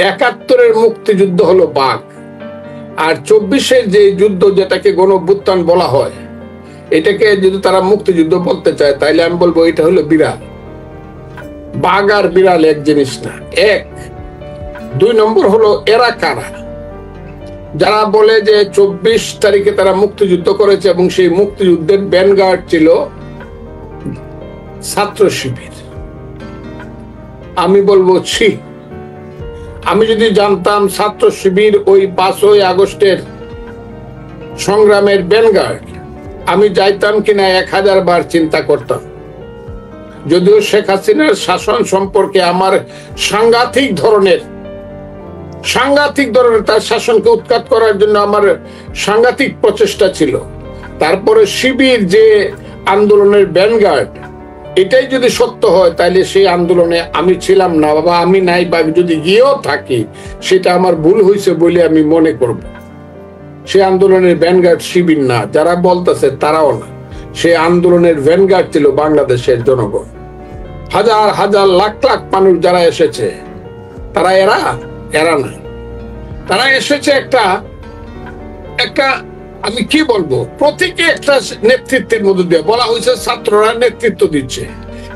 71-এর মুক্তিযুদ্ধ হলো বাঘ, আর 24-এর যে যুদ্ধ যেটাকে গণঅভ্যুত্থান বলা হয়, এটাকে যদি তারা মুক্তিযুদ্ধ বলতে চায় তাইলে আমি বলবো এটা হলো বিড়াল। বাঘ আর বিড়াল এক জিনিস না। 2 নম্বর হলো এরা কারা, যারা বলে যে 24 তারিখে তারা মুক্তিযুদ্ধ করেছে এবং সেই মুক্তিযুদ্ধের ভ্যানগার্ড ছিল ছাত্র শিবির। আমি বলবো ছি, আমি যদি জানতাম ছাত্র শিবির ওই 5ই আগস্টের সংগ্রামের ভ্যানগার্ড, আমি যাইতাম কিনা 1000 বার চিন্তা করতাম। যদিও শেখ হাসিনার শাসন সম্পর্কে আমার সাংঘাতিক ধরনের তার শাসনকে উৎখাত করার জন্য আমার সাংঘাতিক প্রচেষ্টা ছিল, তারপরে শিবির যে আন্দোলনের ভ্যানগার্ড, এটাই যদি সত্য হয় তাহলে সেই আন্দোলনে আমি ছিলাম না, বাবা আমি নাই, বা যদি গিয়েও থাকি সেটা আমার ভুল হয়েছে বলে আমি মনে করব। সেই আন্দোলনের ভ্যানগার্ড শিবির না, যারা বলতেছে তারাও না। সেই আন্দোলনের ভ্যানগার্ড ছিল বাংলাদেশের জনগণ। হাজার হাজার লাখ লাখ মানুষ যারা এসেছে, তারা এরা না, তারা এসেছে একটা আমি কি বলবো, প্রতীকী একটা নেতৃত্বের মধ্যে দিয়ে। বলা হয়েছে ছাত্ররা নেতৃত্ব দিচ্ছে,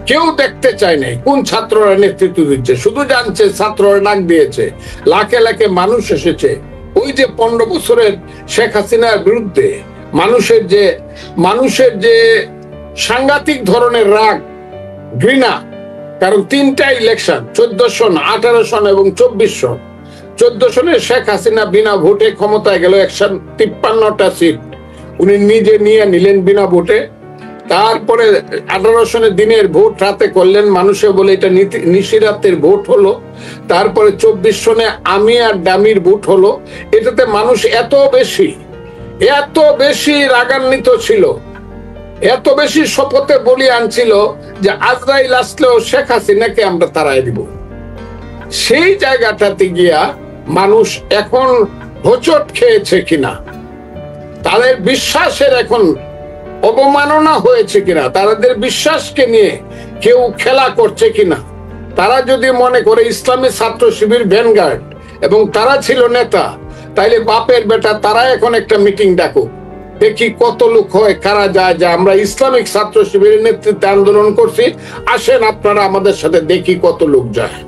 কেউ দেখতে চায় নাই কোন ছাত্ররা নেতৃত্ব দিচ্ছে, শুধু জানছে ছাত্ররা ডাক দিয়েছে, লাখে লাখে মানুষ এসেছে। ওই যে 15 বছরের শেখ হাসিনার বিরুদ্ধে মানুষের যে সাংঘাতিক ধরনের রাগ, ঘৃণা, কারণ 3টা ইলেকশন, 14 সন, 18 সন এবং 24 সন। 14 সনে শেখ হাসিনা বিনা ভোটে ক্ষমতায় গেল, 153টা সিট উনি নিজে নিয়ে নিলেন বিনা ভোটে। তারপরে 18 সনে দিনের ভোট রাতে করলেন, মানুষে বলে এটা নিশিরাতের ভোট হলো। তারপরে 24 সনে আমি আর ডামির ভোট হলো। এটাতে মানুষ এত বেশি রাগান্বিত ছিল, এত বেশি শপথে বলি আনছিল যে আজরাইল আসলেও শেখ হাসিনাকে আমরা তাড়াই দিব। সেই জায়গাটাতে গিয়া মানুষ এখন হোঁচট খেয়েছে কিনা, তাদের বিশ্বাসের এখন অবমাননা হয়েছে কিনা, তাদের বিশ্বাসকে নিয়ে কেউ খেলা করছে কিনা, তারা যদি মনে করে ইসলামী ছাত্র শিবির ভ্যানগার্ড এবং তারা ছিল নেতা, তাইলে বাপের বেটা তারা এখন একটা মিটিং ডাকুক, দেখি কত লোক হয়, কারা যায়, যে আমরা ইসলামিক ছাত্র শিবিরের নেতৃত্বে আন্দোলন করছি, আসেন আপনারা আমাদের সাথে, দেখি কত লোক যায়।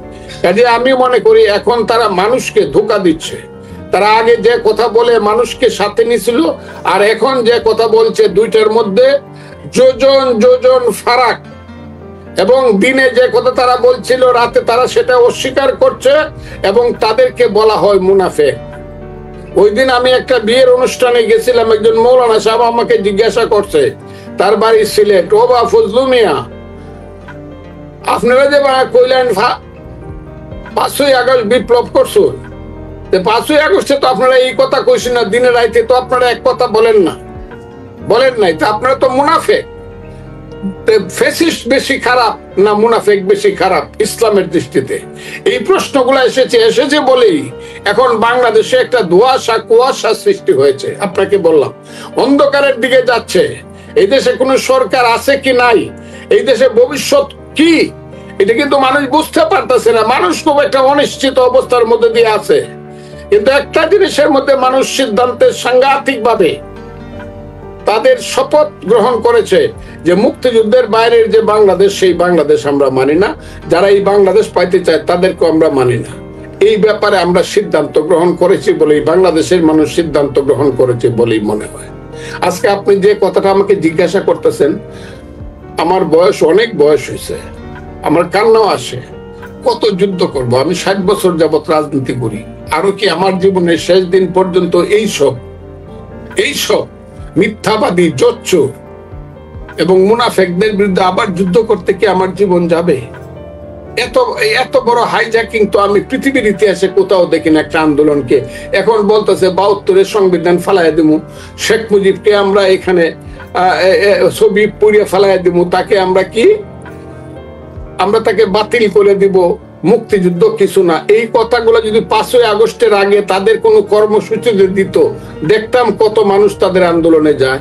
কাজে আমি মনে করি এখন তারা মানুষকে ধোঁকা দিচ্ছে। তারা আগে যে কথা বলে মানুষকে সাথে নিছিল, আর এখন যে কথা বলছে, দুইটার মধ্যে যোজন ফারাক। এবং দিনে যে কথা তারা বলছিল, রাতে তারা সেটা অস্বীকার করছে এবং তাদেরকে বলা হয় মুনাফেক। ওই দিন আমি একটা বিয়ের অনুষ্ঠানে গেছিলাম, একজন মৌলানা সাহেব আমাকে জিজ্ঞাসা করছে, তার বাড়ি সিলেট, ও বা ফজলু মিয়া, আপনারা যে কইলেন 5ই আগস্ট বিপ্লব করছেন, 5ই আগস্টে তো আপনারা এই কথা কইছেন না, দিনে রাইতে তো আপনারা এক কথা বলেন নাই, তা আপনারা তো মুনাফেক। ফ্যাসিস্ট বেশি খারাপ না মুনাফেক বেশি খারাপ ইসলামের দৃষ্টিতে? এই প্রশ্নগুলো এসেছে বলেই এখন বাংলাদেশে একটা কুয়াশা সৃষ্টি হয়েছে। আপনাকে বললাম অন্ধকারের দিকে যাচ্ছে। এই দেশে কোনো সরকার আছে কি নাই, এই দেশে ভবিষ্যৎ কি, এটা কিন্তু মানুষ বুঝতে পারতেছে না। মানুষ খুব একটা অনিশ্চিত অবস্থার মধ্যে দিয়ে আছে। কিন্তু একটা জিনিসের মধ্যে মানুষ সিদ্ধান্তের সাংঘাতিক ভাবে তাদের শপথ গ্রহণ করেছে যে মুক্তিযুদ্ধের বাইরের যে বাংলাদেশ, সেই বাংলাদেশ আমরা মানি না। যারা এই বাংলাদেশ পাইতে চায় তাদেরকে আমরা মানি না। এই ব্যাপারে আমরা সিদ্ধান্ত গ্রহণ করেছি বলেই, বাংলাদেশের মানুষ সিদ্ধান্ত গ্রহণ করেছে বলেই মনে হয়। আজকে আপনি যে কথাটা আমাকে জিজ্ঞাসা করতেছেন, আমার অনেক বয়স হয়েছে, আমার কান্নাও আসে। কত যুদ্ধ করব? আমি 60 বছর যাবৎ রাজনীতি করি। আরো কি আমার জীবনের শেষ দিন পর্যন্ত এইসব মিথ্যাবাদী, জোচ্চোর এবং মুনাফেকদের বিরুদ্ধে আবার যুদ্ধ করতে কি আমার জীবন যাবে? এত বড় হাইজ্যাকিং তো আমি পৃথিবীর ইতিহাসে কোথাও দেখি না। একটা আন্দোলনকে এখন বলতেছে 72-এর সংবিধান ফালাইয়া দিমু, শেখ মুজিবকে আমরা এখানে ছবি পুড়িয়ে ফালাইয়া দিমু, আমরা তাকে বাতিল করে দিব, মুক্তিযুদ্ধ কিছু না। এই কথাগুলো যদি 5ই আগস্টের আগে তাদের কোনো কর্মসূচি দিত, দেখতাম কত মানুষ তাদের আন্দোলনে যায়।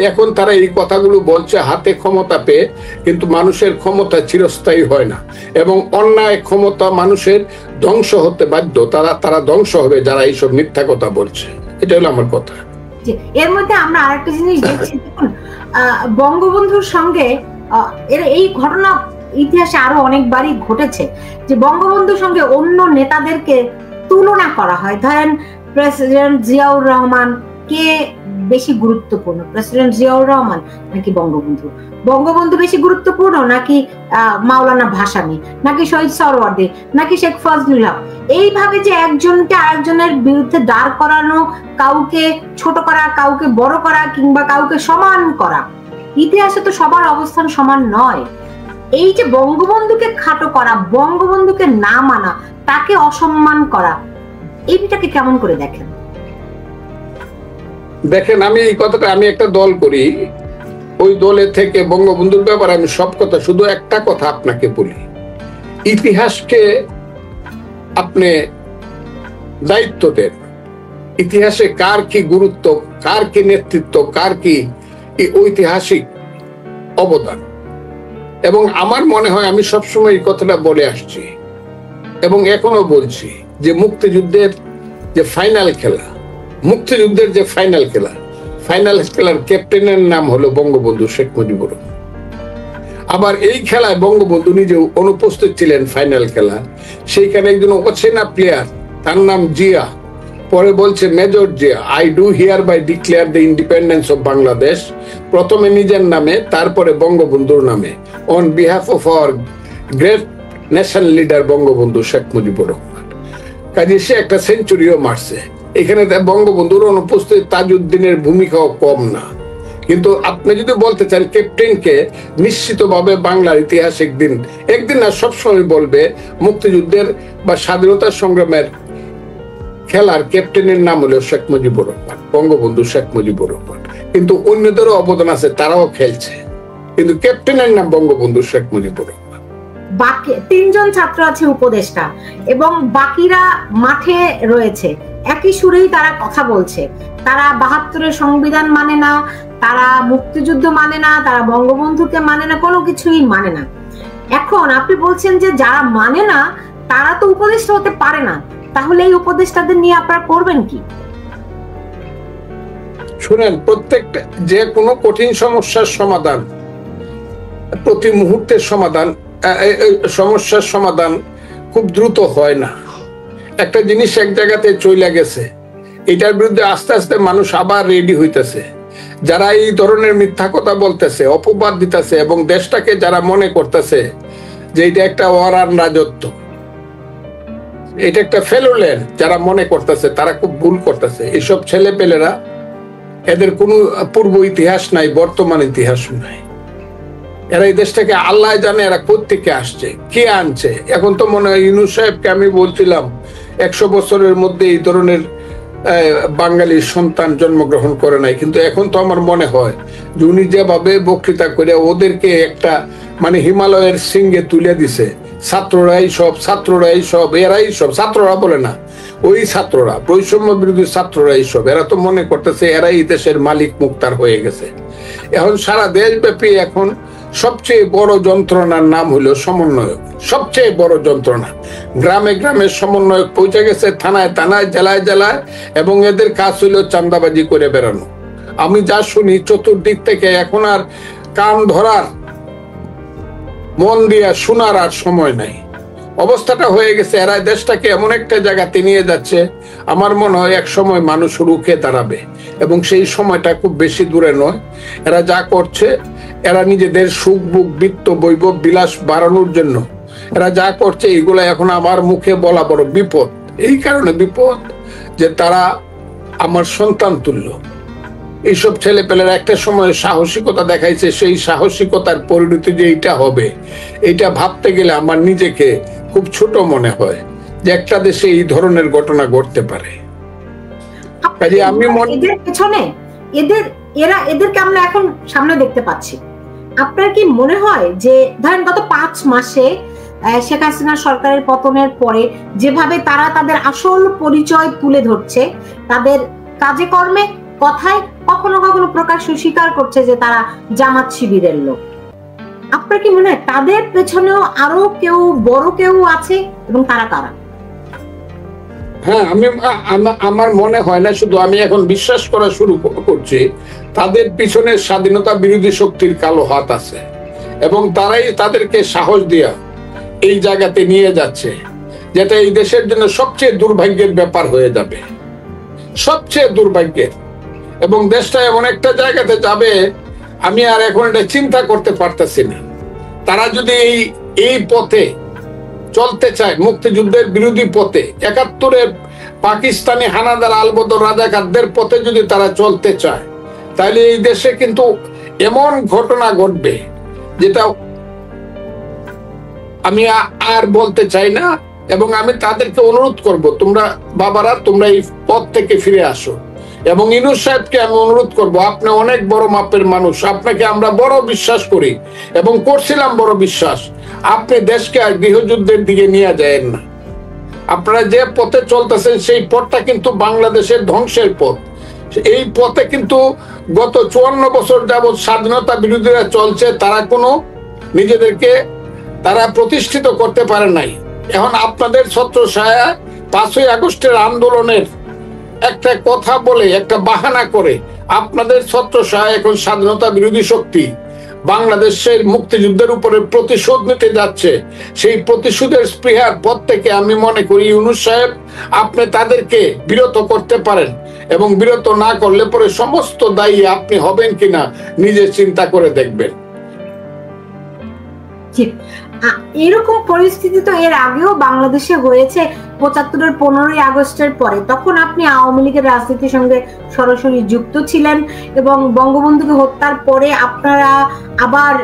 এখন তারা এই কথাগুলো বলছে হাতে ক্ষমতা পেয়ে, কিন্তু মানুষের ক্ষমতা চিরস্থায়ী হয় না, এবং অন্যায় ক্ষমতা মানুষের ধ্বংস হতে বাধ্য। তারা ধ্বংস হবে যারা এইসব মিথ্যা কথা বলছে। এটা হলো আমার কথা। এর মধ্যে আমরা আরেকটা জিনিস দেখছি, দেখুন বঙ্গবন্ধুর সঙ্গে এই ঘটনা ইতিহাসে আরো অনেকবারই ঘটেছে যে বঙ্গবন্ধুর সঙ্গে অন্য নেতাদেরকে তুলনা করা হয়। ধরেন প্রেসিডেন্ট জিয়াউর রহমান কে বেশি গুরুত্বপূর্ণ, প্রেসিডেন্ট জিয়াউর রহমান নাকি বঙ্গবন্ধু? বঙ্গবন্ধু বেশি গুরুত্বপূর্ণ নাকি মাওলানা ভাসানী, নাকি শহীদ সরওয়ার্দী, নাকি শেখ ফজলুল হক? এইভাবে যে একজনকে আরেকজনের বিরুদ্ধে দাঁড় করানো, কাউকে ছোট করা, কাউকে বড় করা, কিংবা কাউকে সমান করা, ইতিহাসে তো সবার অবস্থান সমান নয়। এই যে বঙ্গবন্ধুকে খাটো করা, বঙ্গবন্ধুকে না মানা, তাকে অসম্মান করা, এইটাকে কেমন করে দেখেন? দেখেন, আমি এই কথাটা, আমি একটা দল করি, ওই দলে থেকে বঙ্গবন্ধুর ব্যাপারে আমি সব কথা, শুধু একটা কথা আপনাকে বলি, ইতিহাসকে আপনি দায়িত্ব দেন। ইতিহাসে কার কি গুরুত্ব, কার কি নেতৃত্ব, কার কি ঐতিহাসিক অবদান। এবং আমার মনে হয়, আমি সবসময় এই কথাটা বলে আসছি এবং এখনো বলছি, যে মুক্তিযুদ্ধের যে ফাইনাল খেলা, মুক্তিযুদ্ধের যে ফাইনাল খেলার ক্যাপ্টেনের নাম হলো বঙ্গবন্ধু শেখ মুজিবুর রহমান। আবার এই খেলায় বঙ্গবন্ধু নিজে অনুপস্থিত ছিলেন। ফাইনাল খেলা, সেইখানে একজন অচেনা প্লেয়ার, তার নাম জিয়া, পরে বলছে major Zia, I do hereby declare the independence of Bangladesh, প্রথমে নিজের নামে, তারপরে বঙ্গবন্ধুর নামে, on behalf of our great national leader Bangabandhu Sheikh Mujibur Rahman. কাজে সে একটা সেঞ্চুরিও মারছে। এখানে বঙ্গবন্ধুর অনুপস্থিত তাজউদ্দিনের ভূমিকাও কম না। কিন্তু আপনি যদি বলতে চান ক্যাপ্টেনকে, নিশ্চিতভাবে বাংলার ইতিহাস একদিন না সবসময় বলবে মুক্তিযুদ্ধের বা স্বাধীনতা সংগ্রামের খেলার ক্যাপ্টেনের নাম হলো শেখ মুজিবুর রহমান, বঙ্গবন্ধু শেখ মুজিবুর রহমান। কিন্তু অন্যদেরও অবদান আছে, তারাও খেলছে, কিন্তু ক্যাপ্টেনের নাম বঙ্গবন্ধু শেখ মুজিবুর রহমান। বাকি তিনজন ছাত্র আছে উপদেষ্টা, এবং বাকিরা মাঠে রয়েছে, একই সুরেই তারা কথা বলছে। তারা ৭২-এর সংবিধান মানে না, তারা মুক্তিযুদ্ধ মানে না, তারা বঙ্গবন্ধুকে মানে না, কোনো কিছুই মানে না। এখন আপনি বলছেন যে যারা মানে না তারা তো উপদেষ্টা হতে পারে না, তাহলে এই উপদেষ্টাদের নিয়ে আপনারা করবেন কি? শুনেন, প্রত্যেকটা যে কোনো কঠিন সমস্যার সমাধান, প্রতি মুহূর্তের সমাধান, সমস্যার সমাধান খুব দ্রুত হয় না। একটা জিনিস এক জায়গাতে চলে গেছে, এটার বিরুদ্ধে আস্তে আস্তে মানুষ আবার রেডি হইতেছে। যারা এই ধরনের মিথ্যা কথা বলতেছে, অপবাদ দিতেছে, এবং দেশটাকে যারা মনে করতেছে যে এটা একটা ওয়ারান রাজত্ব, এটা একটা ফেলুল্যান্ড, যারা মনে করতেছে তারা খুব ভুল করতেছে। এইসব ছেলে পেলেরা, এদের কোনো পূর্ব ইতিহাস নাই, বর্তমান ইতিহাস নাই। এরা এই দেশটাকে আল্লাহ জানে এরা কোত্থেকে আসছে, কে আনছে। এখন তো মনে হয় ইউনূস সাহেবকে আমি বলছিলাম 100 বছরের মধ্যে এই ধরনের বাঙালির সন্তান জন্মগ্রহণ করে নাই, কিন্তু এখন তো আমার মনে হয় যে উনি যেভাবে বক্তৃতা করে ওদেরকে একটা মানে হিমালয়ের সিংহে তুলে দিছে। ছাত্ররাই সব, এরাই সব, ছাত্ররা বলে না, ওই ছাত্ররা, বৈষম্য বিরোধী ছাত্ররাই সব। এরা তো মনে করতেছে এরাই দেশের মালিক মুক্তার হয়ে গেছে। এখন সারা দেশব্যাপী এখন সবচেয়ে বড় যন্ত্রণার নাম হলো সমন্বয়ক। সবচেয়ে বড় যন্ত্রণা, গ্রামে গ্রামে সমন্বয়ক পৌঁছে গেছে, থানায় থানায়, জেলায় জেলায়, এবং এদের কাজ হলো চাঁদাবাজি করে বেড়ানো। আমি যা শুনি চতুর্দিক থেকে, এখন আর কান ধরার, মন দিয়া শোনার আর সময় নাই। অবস্থাটা হয়ে গেছে, এরা দেশটাকে এমন একটা জায়গাতে নিয়ে যাচ্ছে, আমার মনে হয় এক সময় মানুষ রুখে দাঁড়াবে, এবং সেই সময়টা খুব বেশি দূরে নয়। এরা যা করছে, এরা নিজেদের সুখ বুক, বৃত্ত, বৈভব, বিলাস বাড়ানোর জন্য এরা যা করছে, এগুলো এখন আমার মুখে বলা বড় বিপদ। এই কারণে বিপদ যে তারা আমার সন্তান তুল্য। এইসব ছেলে পেলেরা একটা সময় সাহসিকতা দেখাইছে, সেই সাহসিকতার পরিণতি যে এইটা হবে, এটা ভাবতে গেলে আমার নিজেকে খুব ছোট মনে হয় যে একটা দেশে এই ধরনের ঘটনা ঘটতে পারে। কাজে আমি এদের পেছনে এদেরকে আমরা এখন সামনে দেখতে পাচ্ছি। আপনার কি মনে হয় যে ধরেন গত 5 মাসে শেখ হাসিনা সরকারের পতনের পরে যেভাবে তারা তাদের আসল পরিচয় তুলে ধরছে, তাদের কাজে কর্মে কথায় কখনো কখনো প্রকাশ্য স্বীকার করছে যে তারা জামাত শিবিরের লোক। আপনার কি মনে হয় তাদের পেছনেও আরো কেউ বড় কেউ আছে, এবং তারা কারা? হ্যাঁ, আমার মনে হয় না, শুধু আমি এখন বিশ্বাস করা শুরু করছি তাদের পিছনে স্বাধীনতা বিরোধী শক্তির কালো হাত আছে, এবং তারাই তাদেরকে সাহস দিয়া এই জায়গাতে নিয়ে যাচ্ছে, যেটা এই দেশের জন্য সবচেয়ে দুর্ভাগ্যের ব্যাপার হয়ে যাবে, সবচেয়ে দুর্ভাগ্যের। এবং দেশটা এমন একটা জায়গাতে যাবে আমি আর এখন এটা চিন্তা করতে পারতেছি না। তারা যদি এই পথে চলতে চায়, মুক্তিযুদ্ধের বিরোধী পথে, ৭১-এর পাকিস্তানি হানাদার আলবদর রাজাকারদের পথে যদি তারা চলতে চায়, তাহলে এই দেশে কিন্তু এমন ঘটনা ঘটবে যেটা আমি আর বলতে চাই না। এবং আমি তাদেরকে অনুরোধ করব, তোমরা বাবারা তোমরা এই পথ থেকে ফিরে আসো। এবং ইউনূস সাহেবকে আমি অনুরোধ করব, আপনি অনেক বড় মাপের মানুষ, আপনাকে আমরা বড় বিশ্বাস করি এবং করছিলাম বড় বিশ্বাস। আপনি দেশকে আর গৃহযুদ্ধের দিকে নিয়ে যায়েন না। আপনারা যে পথে চলতেছেন সেই পথটা কিন্তু বাংলাদেশের ধ্বংসের পথ। এই পথে কিন্তু গত ৫৪ বছর যাবৎ স্বাধীনতা বিরোধীরা চলছে, তারা কোনো নিজেদেরকে তারা প্রতিষ্ঠিত করতে পারে নাই। এখন আপনাদের ছত্রছায়া ৫ই আগস্টের আন্দোলনের একটা কথা বলে, একটা বাহানা করে আপনাদের ছত্রছায়া এখন স্বাধীনতা বিরোধী শক্তি বাংলাদেশের মুক্তিযুদ্ধের উপরে প্রতিশোধ নিতে যাচ্ছে। সেই প্রতিশোধের স্পৃহার পথ থেকে আমি মনে করি ইউনূস সাহেব আপনি তাদেরকে বিরত করতে পারেন, এবং বিরত না করলে পরে সমস্ত দায়ী আপনি হবেন কিনা নিজে চিন্তা করে দেখবেন। এরকম পরিস্থিতি তো এর আগেও বাংলাদেশে হয়েছে ৭৫-এর ১৫ই আগস্টের পরে। তখন আপনি আওয়ামী লীগের রাজনীতির সঙ্গে সরাসরি যুক্ত ছিলেন, এবং বঙ্গবন্ধুকে হত্যার পরে আপনারা আবার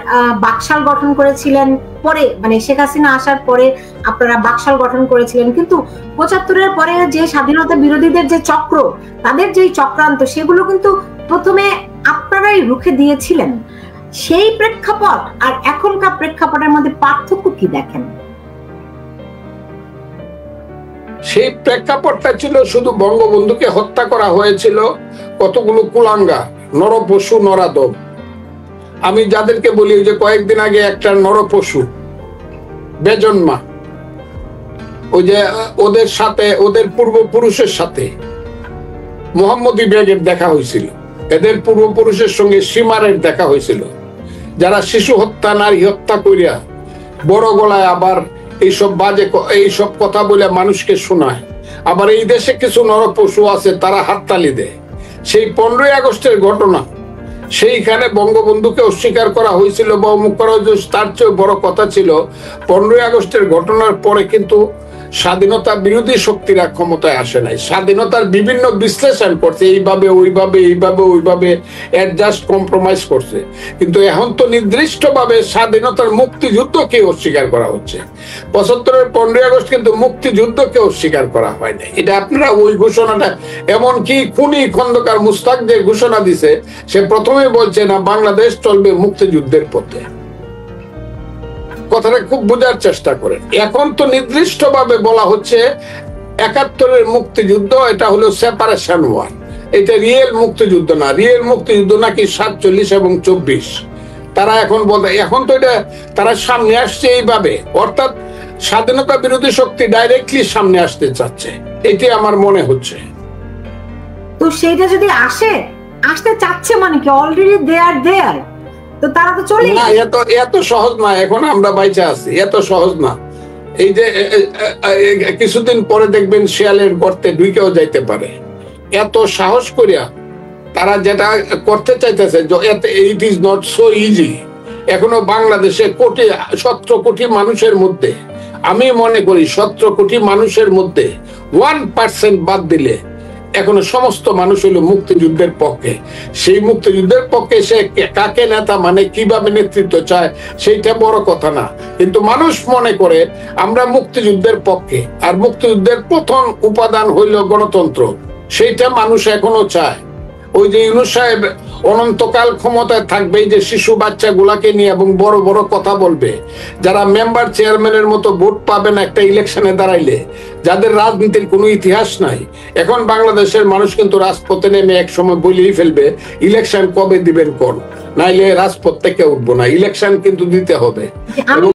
বাকশাল গঠন করেছিলেন। পরে মানে শেখ হাসিনা আসার পরে আপনারা বাকশাল গঠন করেছিলেন, কিন্তু ৭৫-এর পরে যে স্বাধীনতা বিরোধীদের যে চক্র, তাদের যে চক্রান্ত, সেগুলো কিন্তু প্রথমে আপনারাই রুখে দিয়েছিলেন। সেই প্রেক্ষাপট আর এখনকার প্রেক্ষাপটের মধ্যে পার্থক্য কি দেখেন? সেই প্রেক্ষাপটটা ছিল শুধু বঙ্গবন্ধুকে হত্যা করা হয়েছিল কতগুলো কুলাঙ্গা, নরপশু, নরাদম। আমি যাদেরকে বলি যে কয়েকদিন আগে একটা নরপশু বেজন্মা, ওই যে ওদের সাথে, ওদের পূর্বপুরুষের সাথে মোহাম্মদী বেগের দেখা হয়েছিল, এদের পূর্বপুরুষের সঙ্গে সীমারের দেখা হয়েছিল, যারা শিশু হত্যা, নারী হত্যা করিয়া বড় গলায় আবার এইসব বাজে এইসব কথা বলে মানুষকে শোনায়। আবার এই দেশে কিছু নরপশু আছে, তারা হাততালি দেয়। সেই 15ই আগস্টের ঘটনা, সেইখানে বঙ্গবন্ধুকে অস্বীকার করা হয়েছিল বা অমুক করা হয়েছিল, তার চেয়ে বড় কথা ছিল 15ই আগস্টের ঘটনার পরে কিন্তু স্বাধীনতা বিরোধী শক্তিরা ক্ষমতায় আসে নাই। স্বাধীনতার বিভিন্ন বিশ্লেষণ করছে, এইভাবে ওইভাবে, এইভাবে ওইভাবে, অ্যাডজাস্ট কম্প্রোমাইজ করছে। কিন্তু এখন তো নির্দিষ্টভাবে স্বাধীনতার মুক্তিযুদ্ধকে অস্বীকার করা হচ্ছে। ৭৫-এর 15ই আগস্ট কিন্তু মুক্তিযুদ্ধকে অস্বীকার করা হয় নাই। এটা আপনারা ওই ঘোষণাটা, এমনকি খুনি খন্দকার মুস্তাক যে ঘোষণা দিছে, সে প্রথমে বলছে না বাংলাদেশ চলবে মুক্তিযুদ্ধের পথে। কথাটা খুব বোঝার চেষ্টা করেন। এখন তো নির্দিষ্ট ভাবে বলা হচ্ছে ৭১-এর মুক্তিযুদ্ধ এটা হলো সেপারেশন ওয়ার, এটা রিয়েল মুক্তিযুদ্ধ না। রিয়েল মুক্তিযুদ্ধ নাকি ৪৭ এবং ২৪। তারা এখন বলতে, এখন তো এটা তারা সামনে আসছে এইভাবে, অর্থাৎ স্বাধীনতা বিরোধী শক্তি ডাইরেক্টলি সামনে আসতে চাচ্ছে, এটি আমার মনে হচ্ছে। তো সেইটা যদি আসতে চাচ্ছে মানে কি অলরেডি দে আর দেয়ার, তো তারা তো চলে না। এত সহজ না, এখন আমরা বাইচা আছি, এত সহজ না। এই যে কিছুদিন পরে দেখবেন শিয়ালের গর্তে ঢুকেও যাইতে পারে। এত সাহস করিয়া তারা যেটা করতে চাইতেছে, it is not so easy. এখনো বাংলাদেশে ১৭ কোটি মানুষের মধ্যে, আমি মনে করি ১৭ কোটি মানুষের মধ্যে 1% বাদ দিলে এখনো সমস্ত মানুষ হলো মুক্তিযুদ্ধের পক্ষে। সেই মুক্তিযুদ্ধের পক্ষে সে কাকে নেতা মানে, কিভাবে নেতৃত্ব চায়, সেইটা বড় কথা না। কিন্তু মানুষ মনে করে আমরা মুক্তিযুদ্ধের পক্ষে, আর মুক্তিযুদ্ধের প্রথম উপাদান হইল গণতন্ত্র, সেইটা মানুষ এখনো চায়। ওই যে ইউনূস সাহেব অনন্তকাল ক্ষমতায় থাকবে এই যে শিশু বাচ্চাগুলাকে নিয়ে এবং বড় বড় কথা বলবে, যারা মেম্বার চেয়ারম্যানের মতো ভোট পাবেন একটা ইলেকশনে দাঁড়াইলে, যাদের রাজনীতির কোনো ইতিহাস নাই। এখন বাংলাদেশের মানুষ কিন্তু রাজপথে নেমে এক সময় বলেই ফেলবে ইলেকশন কবে দিবেন কোন, নাইলে রাজপথ থেকে উঠবো না। ইলেকশন কিন্তু দিতে হবে। আমি